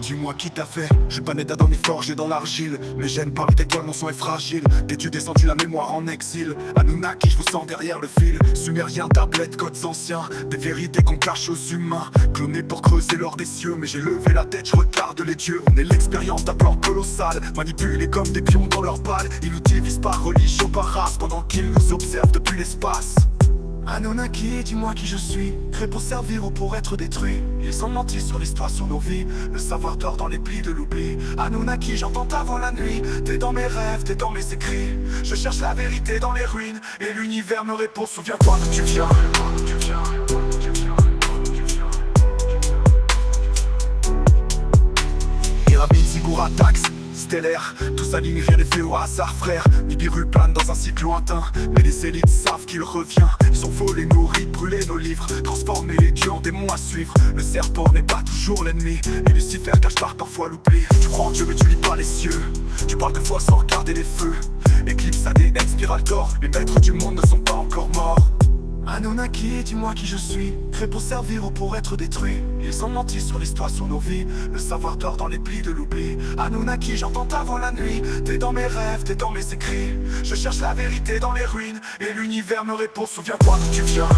Dis-moi qui t'a fait. Je suis pas né d'Adam ni forgé dans l'argile. Mes gènes parlent d'étoiles, mon sang est fragile. Des dieux descendus, la mémoire en exil. Anunnaki, je vous sens derrière le fil. Sumériens, tablettes, codes anciens. Des vérités qu'on cache aux humains. Clonés pour creuser l'or des cieux. Mais j'ai levé la tête, je regarde les dieux. On est l'expérience d'un plan colossal. Manipulés comme des pions dans leur balle. Ils nous divisent par religion, par race. Pendant qu'ils nous observent depuis l'espace. Anunnaki, dis-moi qui je suis. Créé pour servir ou pour être détruit. Ils ont menti sur l'histoire, sur nos vies. Le savoir dort dans les plis de l'oubli. Anunnaki, j'entends ta voix la nuit. T'es dans mes rêves, t'es dans mes écrits. Je cherche la vérité dans les ruines. Et l'univers me répond, souviens-toi d'où tu viens. Pyramide, Ziggoura, Tax, stellaire, tout s'aligne, rien n'est fait au hasard, frère. Nibiru plane dans un cycle lointain, mais les élites savent qu'il revient. Ils ont volé nos rites, brûlé nos livres, transformé les dieux en démons à suivre. Le serpent n'est pas toujours l'ennemi, et Lucifer cache parfois l'oubli. Tu crois en Dieu mais tu lis pas les cieux, tu parles de foi sans regarder les feux. Éclipse ADN, spirale d'or, les maîtres du monde ne sont pas encore morts. Anunnaki, dis-moi qui je suis. Créé pour servir ou pour être détruit. Ils ont menti sur l'histoire, sur nos vies. Le savoir dort dans les plis de l'oubli. Anunnaki, j'entends ta voix la nuit. T'es dans mes rêves, t'es dans mes écrits. Je cherche la vérité dans les ruines. Et l'univers me répond, souviens-toi d'où tu viens.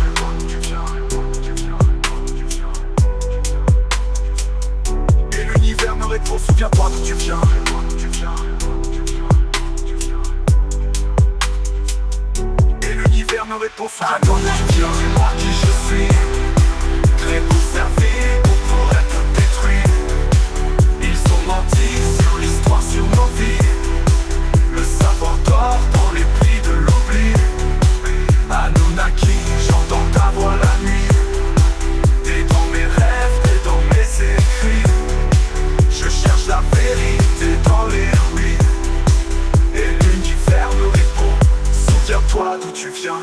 Et l'univers me répond, souviens-toi d'où tu viens. Me répond sur attends, tu viens, dis-moi qui je suis. Créé pour servir ou pour être détruit. Ils ont menti sur l'histoire, sur nos vies. Le savoir dort dans les plis de l'oubli. Anunnaki, j'entends ta voix la nuit. T'es dans mes rêves, t'es dans mes écrits. Je cherche la vérité dans les ruines. Et l'univers me répond, souviens-toi d'où tu viens.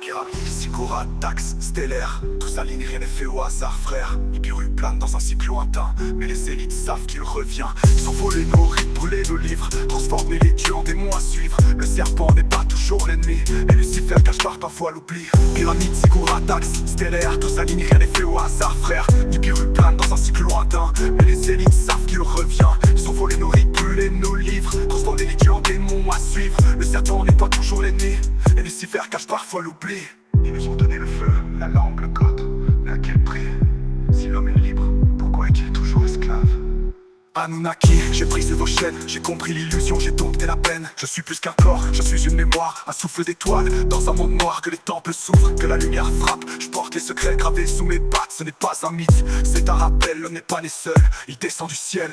Pyramide, Ziggoura, Tax, stellaire, tout s'aligne, rien n'est fait au hasard, frère. Nibiru plane dans un cycle lointain, mais les élites savent qu'il revient. Ils ont volé nos rites, brûlé nos livres, transformé les dieux en démons à suivre. Le serpent n'est pas toujours l'ennemi, et Lucifer cache parfois l'oubli. Pyramide, Ziggoura, Tax, stellaire, tout s'aligne, rien n'est fait au hasard, frère. Nibiru plane dans un cycle lointain, mais les élites savent qu'il revient. Ils ont volé nos rites, brûlé nos livres, transformé les dieux en démons à suivre. Le serpent n'est pas toujours l'ennemi, et Lucifer cache parfois l'oubli. Ils nous ont donné le feu, la langue, le code, mais à quel prix? Si l'homme est libre, pourquoi est-il toujours esclave? Anunnaki, j'ai brisé vos chaînes, j'ai compris l'illusion, j'ai dompté la peine. Je suis plus qu'un corps, je suis une mémoire, un souffle d'étoiles, dans un monde noir que les temples s'ouvrent, que la lumière frappe. Je porte les secrets gravés sous mes pattes, ce n'est pas un mythe, c'est un rappel, l'homme n'est pas né seul, il descend du ciel.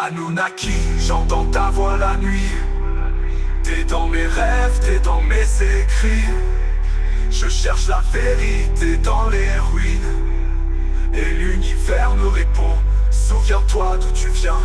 Anunnaki, j'entends ta voix la nuit. T'es dans mes rêves, t'es dans mes écrits. Je cherche la vérité dans les ruines. Et l'univers me répond, souviens-toi d'où tu viens.